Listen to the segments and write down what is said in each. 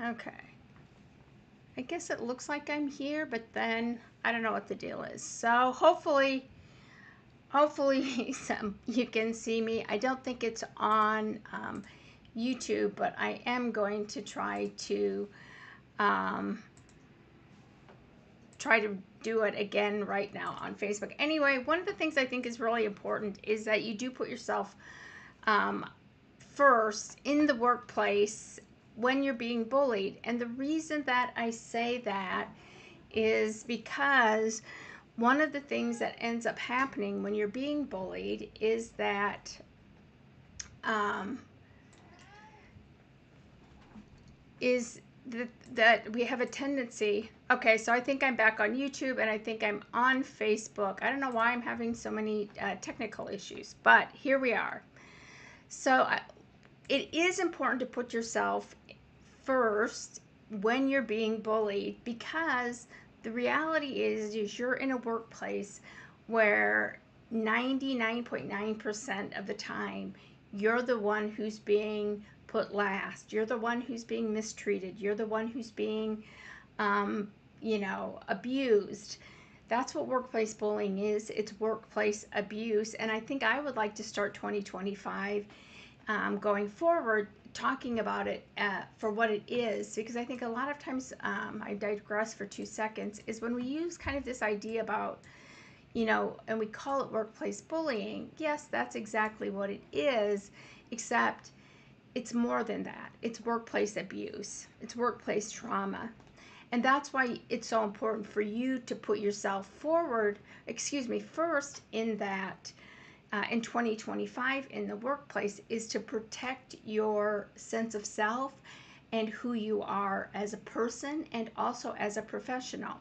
Okay. I guess it looks like I'm here, but then I don't know what the deal is. So hopefully you can see me. I don't think it's on YouTube, but I am going to um, try to do it again right now on Facebook. Anyway, one of the things I think is really important is that you do put yourself um, first in the workplace when you're being bullied. And the reason that I say that is because one of the things that ends up happening when you're being bullied is that um, is that we have a tendency. Okay, so I think I'm back on YouTube and I think I'm on Facebook. I don't know why I'm having so many technical issues, but here we are. So it is important to put yourself first when you're being bullied, because the reality is you're in a workplace where 99.9% of the time you're the one who's being put last. You're the one who's being mistreated. You're the one who's being abused. That's what workplace bullying is. It's workplace abuse. And I think I would like to start 2025 going forward talking about it for what it is, because I think a lot of times, I digress for 2 seconds, is when we use kind of this idea about, and we call it workplace bullying. Yes, that's exactly what it is, except it's more than that. It's workplace abuse. It's workplace trauma. And that's why it's so important for you to put yourself first in that in 2025 in the workplace, is to protect your sense of self and who you are as a person and also as a professional.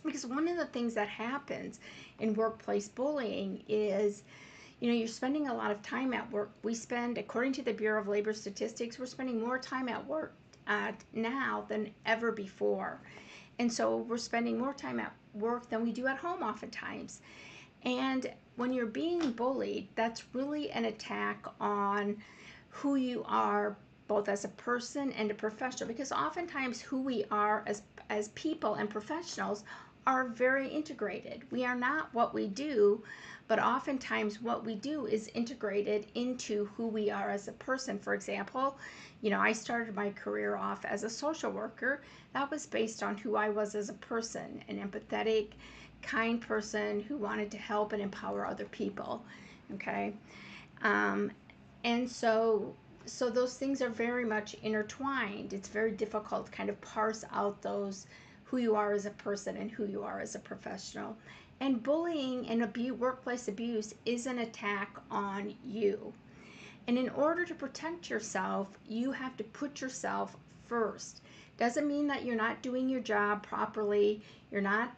Because one of the things that happens in workplace bullying is, you're spending a lot of time at work. According to the Bureau of Labor Statistics, we're spending more time at work now than ever before. And so we're spending more time at work than we do at home oftentimes. And when you're being bullied, that's really an attack on who you are, both as a person and a professional, because oftentimes who we are as people and professionals are very integrated. We are not what we do, but oftentimes what we do is integrated into who we are as a person. For example, I started my career off as a social worker. That was based on who I was as a person, an empathetic, kind person who wanted to help and empower other people. Okay. And so those things are very much intertwined. It's very difficult to kind of parse out those, who you are as a person and who you are as a professional. And bullying and workplace abuse is an attack on you. And in order to protect yourself, you have to put yourself first. Doesn't mean that you're not doing your job properly, you're not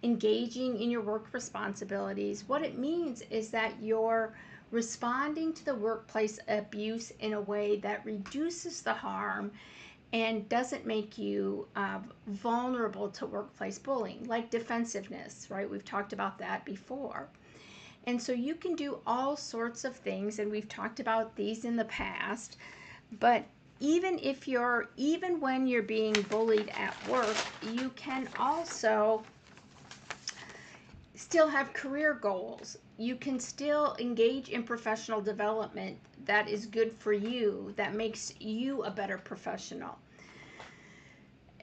engaging in your work responsibilities. What it means is that you're responding to the workplace abuse in a way that reduces the harm and doesn't make you vulnerable to workplace bullying, like defensiveness, right? We've talked about that before. And so you can do all sorts of things, and we've talked about these in the past, but even when you're being bullied at work, you can also still have career goals. You can still engage in professional development that is good for you, that makes you a better professional.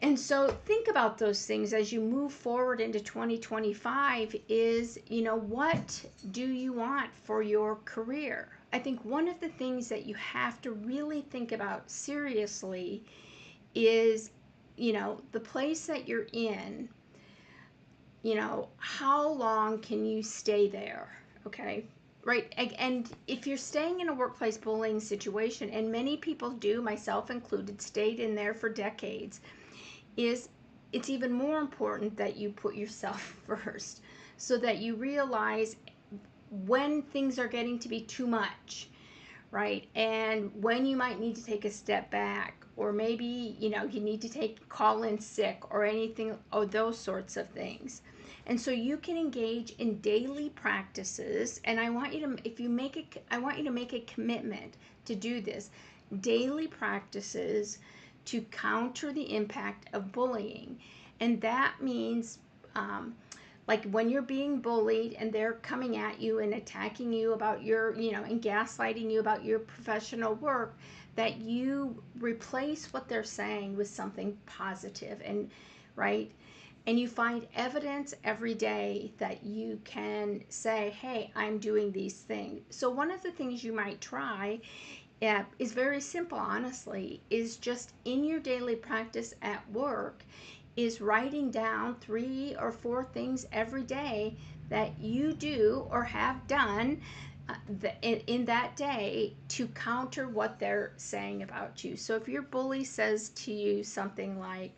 And so think about those things as you move forward into 2025 is, what do you want for your career? I think one of the things that you have to really think about seriously is, the place that you're in, how long can you stay there? Okay. Right. And if you're staying in a workplace bullying situation, and many people do, myself included, stayed in there for decades, it's even more important that you put yourself first, so that you realize when things are getting to be too much, right? And when you might need to take a step back, or maybe, you need to call in sick or anything, or those sorts of things. And so you can engage in daily practices, and I want you to make a commitment to do this. Daily practices to counter the impact of bullying. And that means, like when you're being bullied and they're coming at you and attacking you about your, and gaslighting you about your professional work, that you replace what they're saying with something positive, and right, and you find evidence every day that you can say, hey, I'm doing these things. So one of the things you might try, is very simple, honestly, is just in your daily practice at work, is writing down 3 or 4 things every day that you do or have done in that day to counter what they're saying about you. So if your bully says to you something like,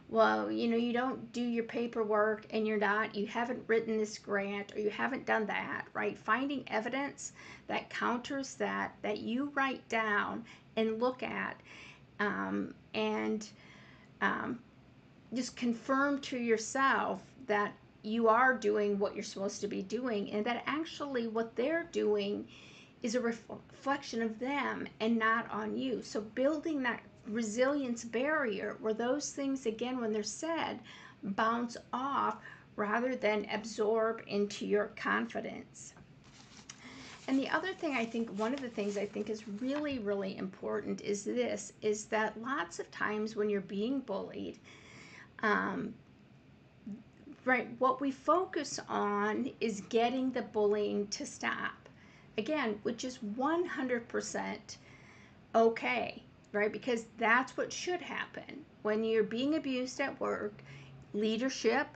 well, you don't do your paperwork, and you haven't written this grant, or you haven't done that, right? Finding evidence that counters that you write down and look at, and just confirm to yourself that you are doing what you're supposed to be doing, and that actually what they're doing is a reflection of them and not on you. So building that resilience barrier where those things, again, when they're said, bounce off rather than absorb into your confidence. And the other thing, I think, one of the things I think is really, really important is that lots of times when you're being bullied, right, what we focus on is getting the bullying to stop. Again, which is 100% okay, right? Because that's what should happen. When you're being abused at work, leadership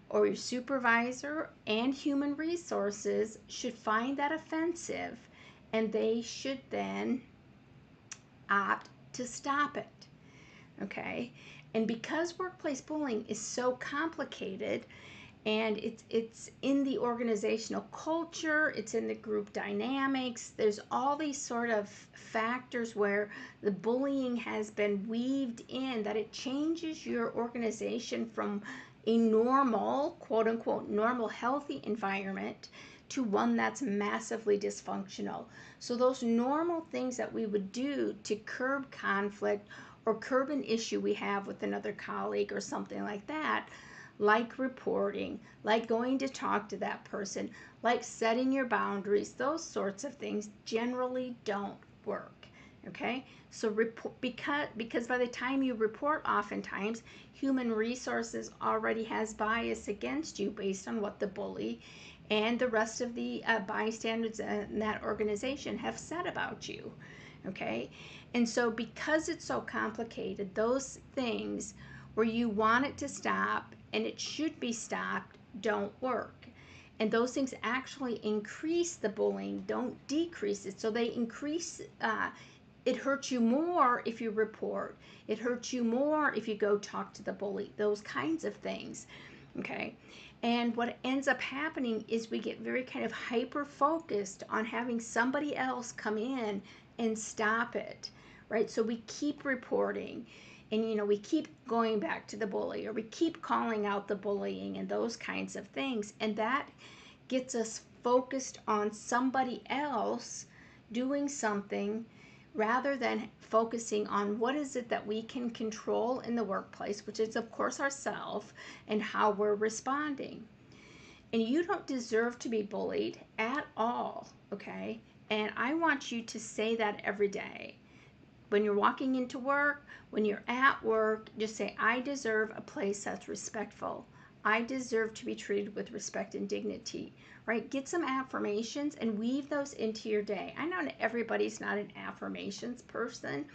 or your supervisor and human resources should find that offensive, and they should then opt to stop it, okay? And because workplace bullying is so complicated, and it's in the organizational culture, it's in the group dynamics, there's all these sort of factors where the bullying has been weaved in, that it changes your organization from a normal, quote unquote, normal healthy environment to one that's massively dysfunctional. So those normal things that we would do to curb conflict or curb an issue we have with another colleague or something like that, like reporting, like going to talk to that person, like setting your boundaries, those sorts of things generally don't work, okay? So because by the time you report, oftentimes human resources already has bias against you based on what the bully and the rest of the bystanders in that organization have said about you, okay? And so because it's so complicated, those things where you want it to stop and it should be stopped don't work. And those things actually increase the bullying, don't decrease it. So they increase, it hurts you more if you report. It hurts you more if you go talk to the bully, those kinds of things, okay? And what ends up happening is we get very kind of hyper-focused on having somebody else come in and stop it, right? So we keep reporting, and we keep going back to the bully, or we keep calling out the bullying and those kinds of things, and that gets us focused on somebody else doing something rather than focusing on what is it that we can control in the workplace, which is of course ourselves and how we're responding. And you don't deserve to be bullied at all, okay? And I want you to say that every day. When you're walking into work, when you're at work, just say, I deserve a place that's respectful. I deserve to be treated with respect and dignity, right? Get some affirmations and weave those into your day. I know everybody's not an affirmations person,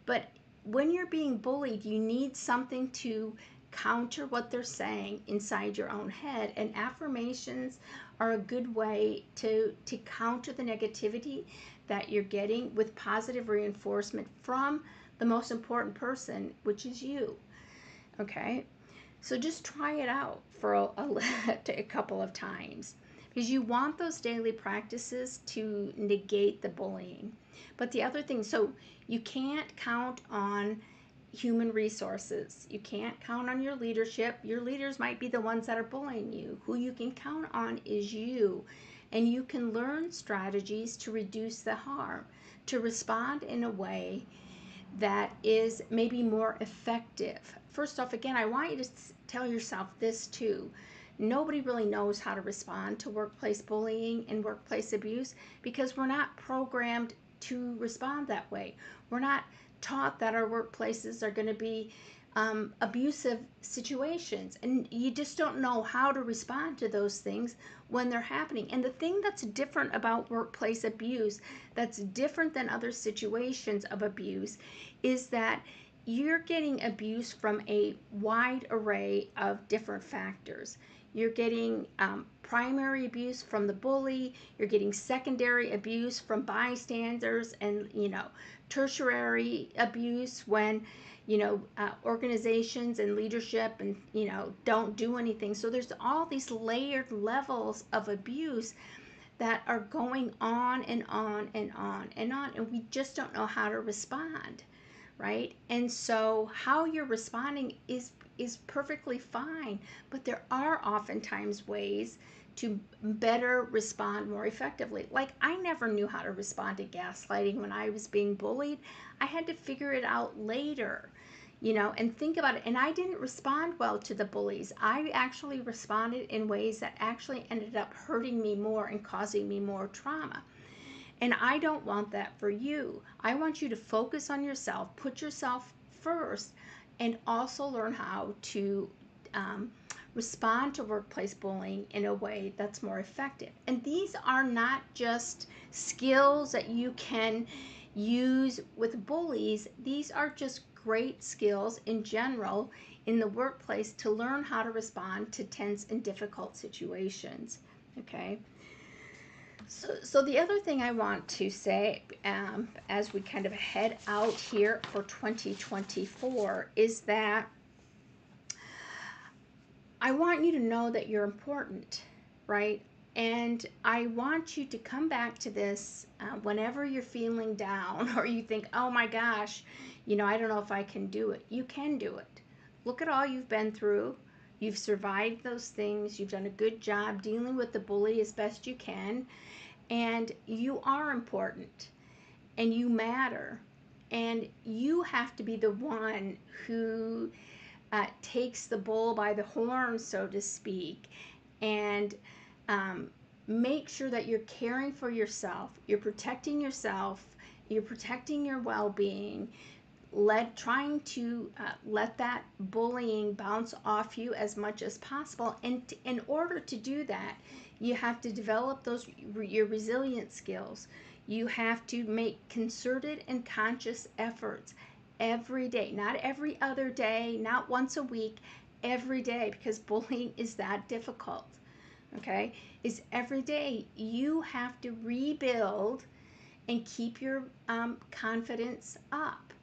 but when you're being bullied, you need something to counter what they're saying inside your own head, and affirmations are a good way to counter the negativity that you're getting with positive reinforcement from the most important person, which is you, okay? So just try it out for a couple of times, because you want those daily practices to negate the bullying. But the other thing, so you can't count on human resources. You can't count on your leadership. Your leaders might be the ones that are bullying you. Who you can count on is you. And you can learn strategies to reduce the harm, to respond in a way that is maybe more effective. First off, again, I want you to tell yourself this too. Nobody really knows how to respond to workplace bullying and workplace abuse because we're not programmed to respond that way. We're not taught that our workplaces are going to be abusive situations, and you just don't know how to respond to those things when they're happening. And the thing that's different about workplace abuse, that's different than other situations of abuse, is that you're getting abuse from a wide array of different factors. You're getting primary abuse from the bully, you're getting secondary abuse from bystanders, and tertiary abuse when organizations and leadership and don't do anything. So there's all these layered levels of abuse that are going on and on and on and on, and we just don't know how to respond, right? And so how you're responding is perfectly fine, but there are oftentimes ways to better respond more effectively. Like, I never knew how to respond to gaslighting when I was being bullied. I had to figure it out later, and think about it. And I didn't respond well to the bullies. I actually responded in ways that actually ended up hurting me more and causing me more trauma. And I don't want that for you. I want you to focus on yourself, put yourself first, and also learn how to respond to workplace bullying in a way that's more effective. And these are not just skills that you can use with bullies, these are just great skills in general in the workplace to learn how to respond to tense and difficult situations. Okay. So the other thing I want to say as we kind of head out here for 2024 is that I want you to know that you're important, right? And I want you to come back to this whenever you're feeling down or you think, oh my gosh, I don't know if I can do it. You can do it. Look at all you've been through. You've survived those things. You've done a good job dealing with the bully as best you can. And you are important. And you matter. And you have to be the one who takes the bull by the horn, so to speak, and make sure that you're caring for yourself, you're protecting yourself, you're protecting your well-being, trying to let that bullying bounce off you as much as possible. And in order to do that, you have to develop your resilient skills. You have to make concerted and conscious efforts every day, not every other day, not once a week, every day, because bullying is that difficult. Okay, is every day you have to rebuild and keep your confidence up.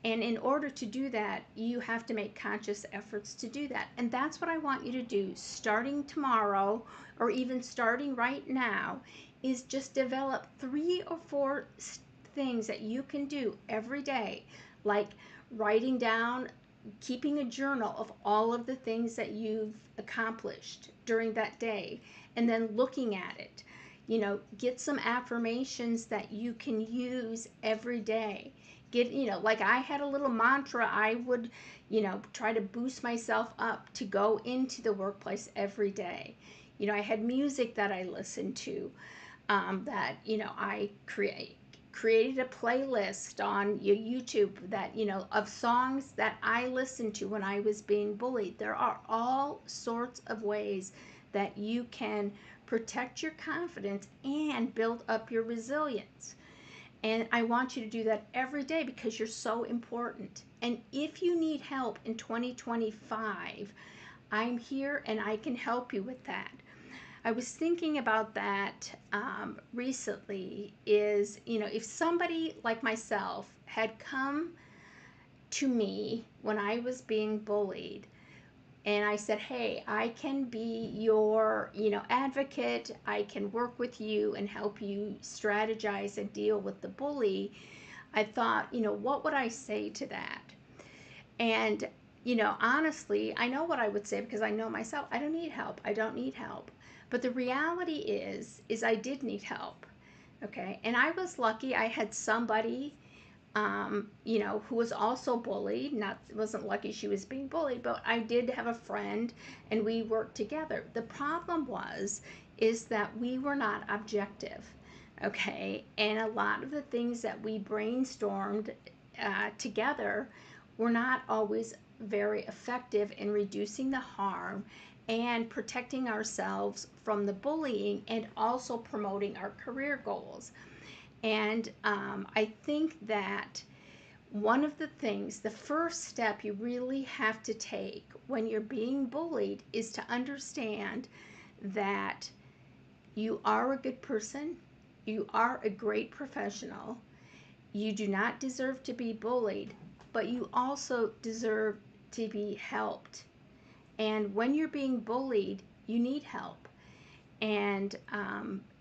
And in order to do that, you have to make conscious efforts to do that. And that's what I want you to do starting tomorrow, or even starting right now, is just develop 3 or 4 things that you can do every day, like writing down, keeping a journal of all of the things that you've accomplished during that day, and then looking at it. Get some affirmations that you can use every day. Like I had a little mantra I would, try to boost myself up to go into the workplace every day. I had music that I listened to, that, I created a playlist on YouTube that, of songs that I listened to when I was being bullied. There are all sorts of ways that you can protect your confidence and build up your resilience. And I want you to do that every day because you're so important. And if you need help in 2025, I'm here and I can help you with that. I was thinking about that recently is, if somebody like myself had come to me when I was being bullied and I said, hey, I can be your, advocate, I can work with you and help you strategize and deal with the bully, I thought, what would I say to that? And, honestly, I know what I would say because I know myself. I don't need help. I don't need help. But the reality is I did need help. Okay. And I was lucky I had somebody who was also bullied. Not, it wasn't lucky she was being bullied, but I did have a friend and we worked together. The problem is that we were not objective, okay? And a lot of the things that we brainstormed together were not always very effective in reducing the harm and protecting ourselves from the bullying and also promoting our career goals. And I think that one of the things, the first step you really have to take when you're being bullied is to understand that you are a good person, you are a great professional, you do not deserve to be bullied, but you also deserve to be helped. And when you're being bullied, you need help. And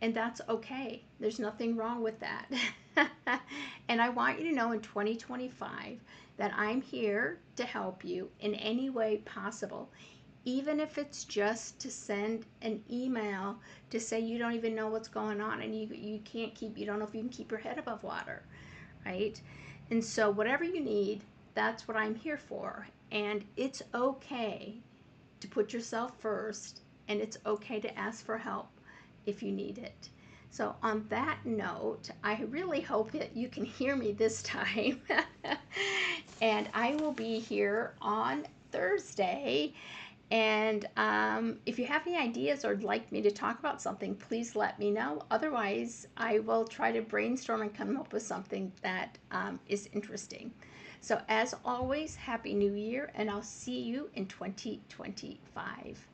that's okay. There's nothing wrong with that. And I want you to know in 2025 that I'm here to help you in any way possible, even if it's just to send an email to say you don't even know what's going on and you don't know if you can keep your head above water, right? And so whatever you need, that's what I'm here for. And it's okay to put yourself first, and it's okay to ask for help if you need it. So on that note, I really hope that you can hear me this time. And I will be here on Thursday. And if you have any ideas or would like me to talk about something, please let me know. Otherwise, I will try to brainstorm and come up with something that is interesting. So as always, Happy New Year, and I'll see you in 2025.